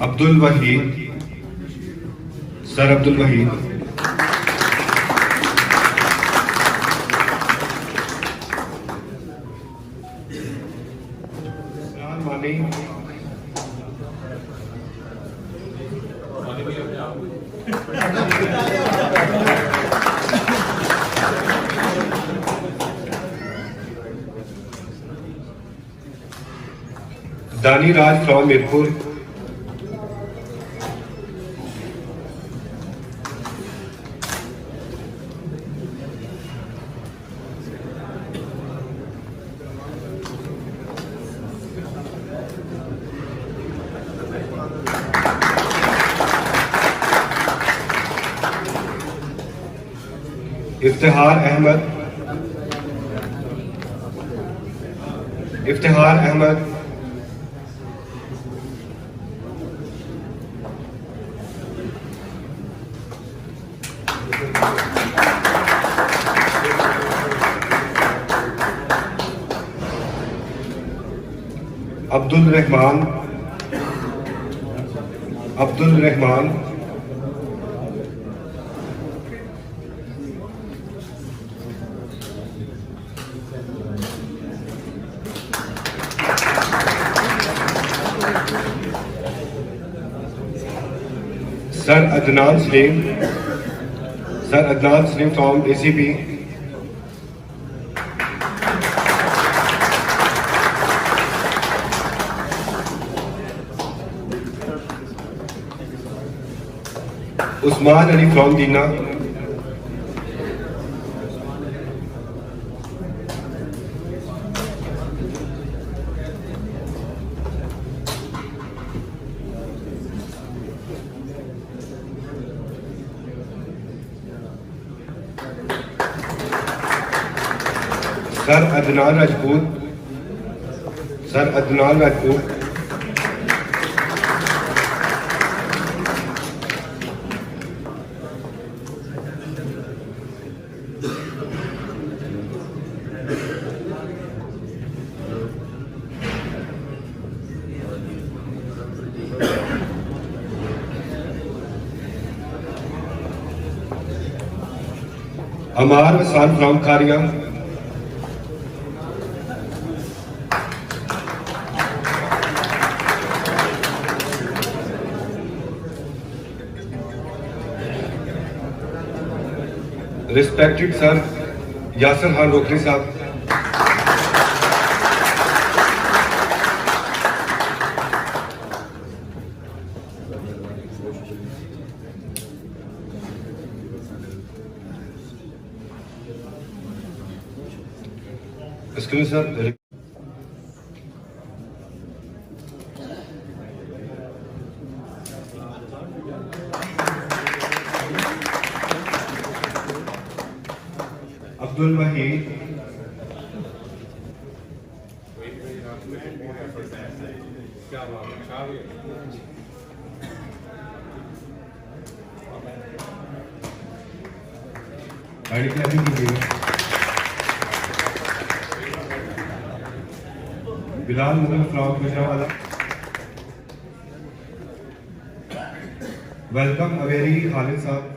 Abdul Waheed, sir Abdul Waheed. Mani, Dani Raj from Mirpur, Iftikhar Ahmed, Iftikhar Ahmed, Abdul Rehman, Abdul Rehman, sir Adnan Saleem, sir Adnan Saleem from ACP, Usman Ali from Dina, sir Adnan Rajput, sir Adnan Rajput, Ammar Wasan from Kharia, respected sir Yasir Khan Rokri sahab, excuse sir, Abdul Waheed, गाड़ी की अभी कीजिए, Bilal Mughal from Gujranwala, welcome अवेरी खालिद साहब,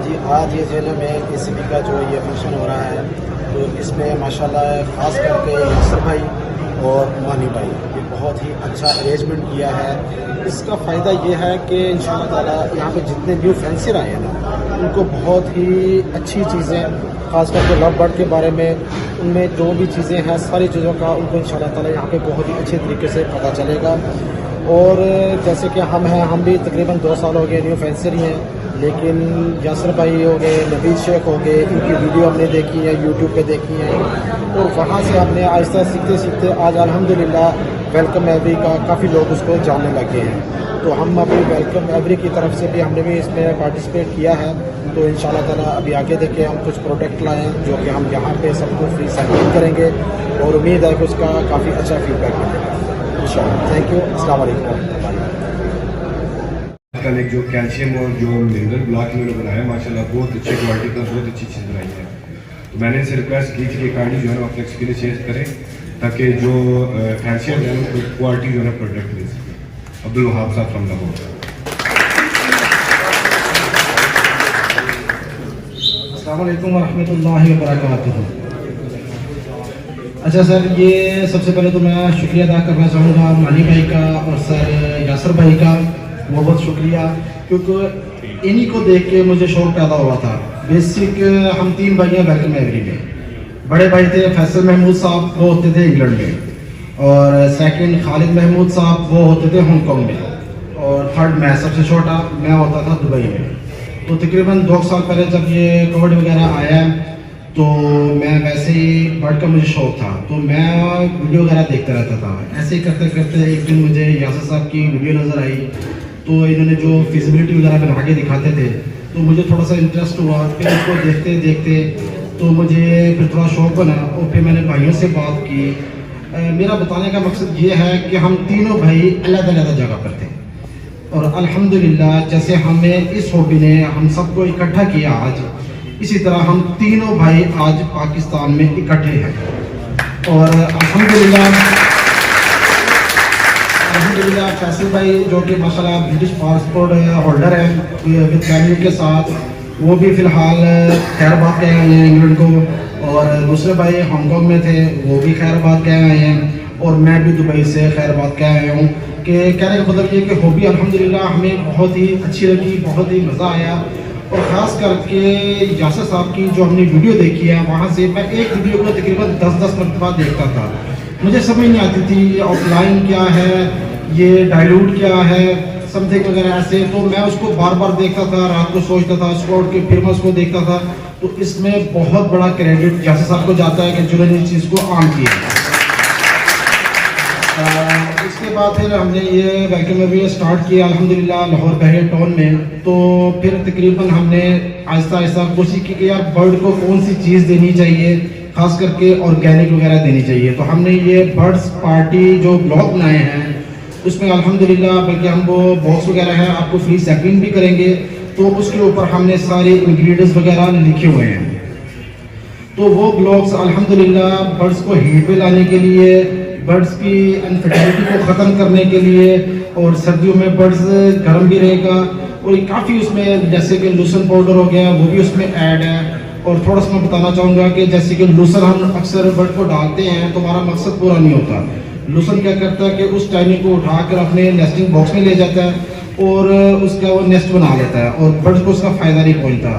जी आज ये ज़िले में ACP का जो ये फंक्शन हो रहा है तो इसमें माशाल्लाह ख़ास करके यासर भाई और मानी भाई ये बहुत ही अच्छा अरेंजमेंट किया है। इसका फ़ायदा ये है कि इंशाअल्लाह ताला यहाँ पे जितने न्यू फैंसर आए हैं ना उनको बहुत ही अच्छी चीज़ें ख़ास करके लव बर्ड के बारे में उनमें जो भी चीज़ें हैं सारी चीज़ों का उनको इंशाअल्लाह ताला यहाँ पे बहुत ही अच्छे तरीके से पता चलेगा। और जैसे कि हम हैं, हम भी तकरीबन 2 साल हो गए न्यू फैंसर ही हैं लेकिन यासर भाई हो गए, नवीद शेख हो गए, इनकी वीडियो हमने देखी है, यूट्यूब पे देखी है और वहाँ से हमने आहिस्ता सीखते सीखते आज अल्हम्दुलिल्लाह वेलकम एवरी का काफ़ी लोग उसको जानने लगे हैं। तो हम अभी वेलकम एवरी की तरफ से भी हमने भी इसमें पार्टिसिपेट किया है। तो इंशाल्लाह ताला अभी आगे देखें, हम कुछ प्रोडक्ट लाए हैं जो कि हम यहाँ पे सबको फ्री सैम्पलिंग करेंगे और उम्मीद है कि उसका काफ़ी अच्छा फीडबैक मिलेगा इंशाल्लाह। थैंक यू, अस्सलाम वालेकुम। कल एक जो कैल्शियम और जो मिनरल ब्लॉक इन्होंने बनाया माशाल्लाह बहुत अच्छी क्वालिटी का बहुत अच्छी चीज़ बनाई है। तो मैंने इनसे रिक्वेस्ट की थी कि काइंडली जो है ना अपना एक्सपीरियंस शेयर करें ताकि जो फैंसियर है उनको क्वालिटी जो है ना प्रोडक्ट मिल सके। अब्दुल वहाब साहब फ्रॉम लाहौर। अस्सलाम वालेकुम वरहमतुल्लाहि वबरकातुहू। अच्छा सर, ये सबसे पहले तो मैं शुक्रिया अदा करना चाहूँगा मानी भाई का और सर यासर भाई का बहुत बहुत शुक्रिया, क्योंकि इन्हीं को देख के मुझे शौक पैदा हुआ था। बेसिक हम 3 भाई हैं वेलकम एवरी में। बड़े भाई थे फैसल महमूद साहब, वो होते थे इंग्लैंड में, और सेकंड खालिद महमूद साहब, वो होते थे हांगकॉन्ग में, और थर्ड मैं सबसे छोटा, मैं होता था दुबई में। तो तकरीबन 2 साल पहले जब ये कोविड वगैरह आया तो मैं वैसे ही बर्ड का मुझे शौक था, तो मैं वीडियो वगैरह देखता रहता था। ऐसे ही करते करते एक दिन मुझे यासर साहब की वीडियो नज़र आई, तो इन्होंने जो फिजिबिलिटी वगैरह बना के दिखाते थे तो मुझे थोड़ा सा इंटरेस्ट हुआ। फिर उसको देखते देखते तो मुझे फिर थोड़ा शौक बना और फिर मैंने भाइयों से बात की। मेरा बताने का मकसद ये है कि हम तीनों भाई अलग अलग जगह पर थे और अल्हम्दुलिल्लाह जैसे हमें इस हॉबी ने हम सबको इकट्ठा किया आज, इसी तरह हम तीनों भाई आज पाकिस्तान में इकट्ठे हैं। और अल्हम्दुलिल्लाह फैसल भाई जो कि माशाल्लाह ब्रिटिश पासपोर्ट होल्डर है विद फैमिली के साथ, वो भी फ़िलहाल खैराबाद गए आए हैं इंग्लैंड को, और दूसरे भाई हांगकॉन्ग में थे वो भी खैराबाद गए आए हैं, और मैं भी दुबई से खैराबाद गए आया हूँ। कि कहने का मतलब ये कि हॉबी अल्हम्दुलिल्लाह हमें बहुत ही अच्छी लगी, बहुत ही मज़ा आया। और ख़ास करके यासर साहब की जो हमने वीडियो देखी है वहाँ से मैं एक वीडियो को तकरीबन 10-10 मरतबा देखता था। मुझे समझ नहीं आती थी ये ऑफलाइन क्या है, ये डाइल्यूट क्या है, समथिंग वगैरह ऐसे। तो मैं उसको बार बार देखता था, रात को सोचता था, सुबह उठ के फिर मैं उसको देखता था। तो इसमें बहुत बड़ा क्रेडिट यासर साहब को जाता है कि जिन्होंने इस चीज़ को आम किया। इसके बाद फिर हमने ये वेलकम एवरी स्टार्ट किया अल्हम्दुलिल्लाह लाहौर बहरिया टाउन में। तो फिर तकरीबन हमने आहिस्ता आहिस्ता कोशिश की कि यार बर्ड को कौन सी चीज़ देनी चाहिए, खास करके ऑर्गेनिक वगैरह देनी चाहिए। तो हमने ये बर्ड्स पार्टी जो ब्लॉग बनाए हैं उसमें अल्हम्दुलिल्लाह, बल्कि हम वो बॉक्स वगैरह है आपको फ्री सैम्पलिंग भी करेंगे, तो उसके ऊपर हमने सारे इंग्रेडिएंट्स वगैरह लिखे हुए हैं। तो वो ब्लॉग्स अल्हम्दुलिल्लाह बर्ड्स को हीट पे लाने के लिए, बर्ड्स की अनफर्टिलिटी को ख़त्म करने के लिए, और सर्दियों में बर्ड्स गर्म भी रहेगा। और काफ़ी उसमें जैसे कि लूसन पाउडर हो गया वो भी उसमें ऐड है। और थोड़ा सा मैं बताना चाहूँगा कि जैसे कि लूसन हम अक्सर बर्ड को डालते हैं तो हमारा मकसद पूरा नहीं होता। लूसन क्या करता है कि उस टाइनिंग को उठाकर अपने नेस्टिंग बॉक्स में ले जाता है और उसका वो नेस्ट बना लेता है और बर्ड्स को उसका फ़ायदा नहीं पहुँचता।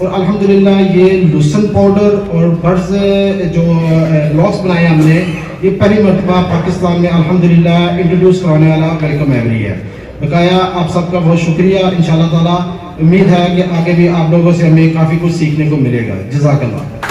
और अल्हम्दुलिल्लाह ये लूसन पाउडर और बर्ड्स जो लॉक्स बनाए हमने, ये पहली मरतबा पाकिस्तान में अल्हम्दुलिल्लाह इंट्रोड्यूस कराने वाला वेलकम एवरी है। बकाया आप सबका बहुत शुक्रिया। इंशाल्लाह ताला उम्मीद है कि आगे भी आप लोगों से हमें काफ़ी कुछ सीखने को मिलेगा। जज़ाकल्लाह।